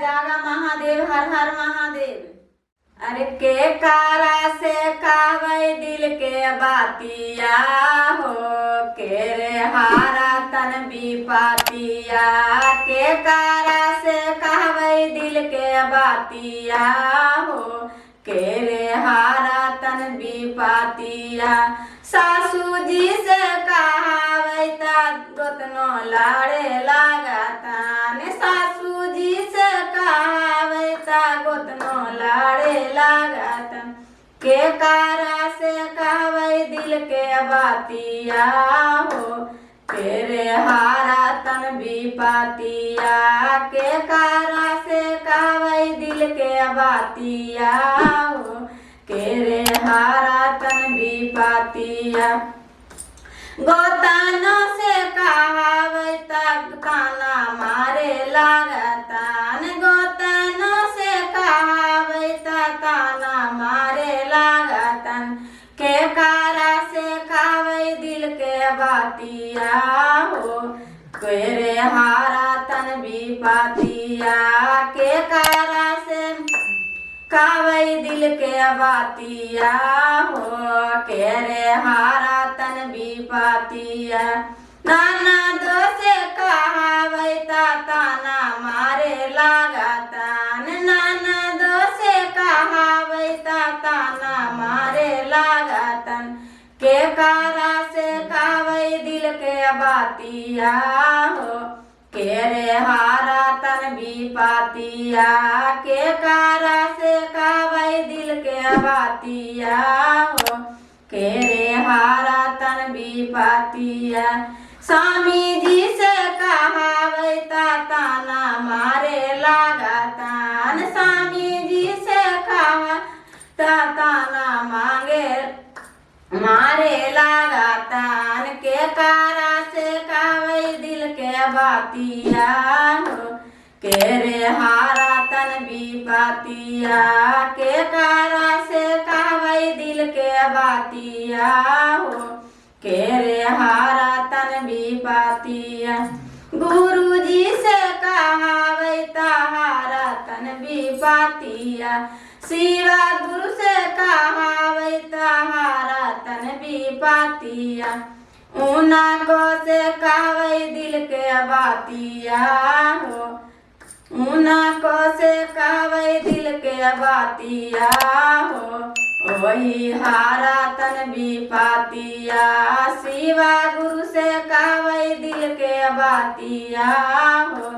जागा महादेव, हर हर महादेव। अरे के कारा से कावै दिल के बातिया हो, के रे हारा तन विपातिया। के कारा से कहवै दिल के बातिया हो, के रे हारा तन विपातिया। सासू जी से कहावै ता गोतनो लाड़े लागतान। सासू जी से कहावै ता गोतनो लाड़े लागतान। के कारा से कहवै दिल के बातिया हो, तेरे हारा तन विपातिया। के कारा से कहवै दिल के बातिया हो, केरे हारा तन विपातिया। गोतानो से कहावै ताना मारे लागतान। गोतानो से कहावै ताना मारे लागतान। के कारा से कहवै दिल के बातिया हो, केरे हारा तन विपातिया। के कारा से कहवै दिल के बातिया हो, के रे हारा तन विपातिया। नाना दो से कहावै ताना मारे लागतान। नाना दो से कहावै ताना मारे लागतान। के कारा से कहवै दिल के बातिया हो, के रे हारा तन विपातिया। के कारा से कहवै दिल के बातिया हो, के रे हारा तन विपातिया। स्वामी जी से कहावै ताना मारे लागतान। स्वामी जी से कहा ताना मारे लागतान। के कारा से कहवै दिल के बातिया हो, के रे हारा तन विपातिया। के कारा से कहवै दिल के बातिया हो, के रे हारा तन विपातिया। गुरु जी से कहावै हारा तन विपातिया। शिवा गुरु से कहावै हारा तन विपातिया। ऊना को से कहवै दिल के बातिया हो, ऊना को से कहवै दिल के बातिया हो, वही हारा तन विपातिया। शिवा गुरु से कहवै दिल के बातिया हो,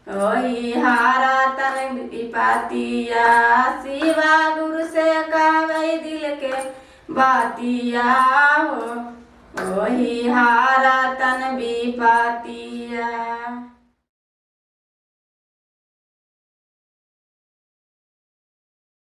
वही हारा तन विपातिया। शिवा गुरु से कहवै दिल के बातिया हो, वही हारा तन विपातिया।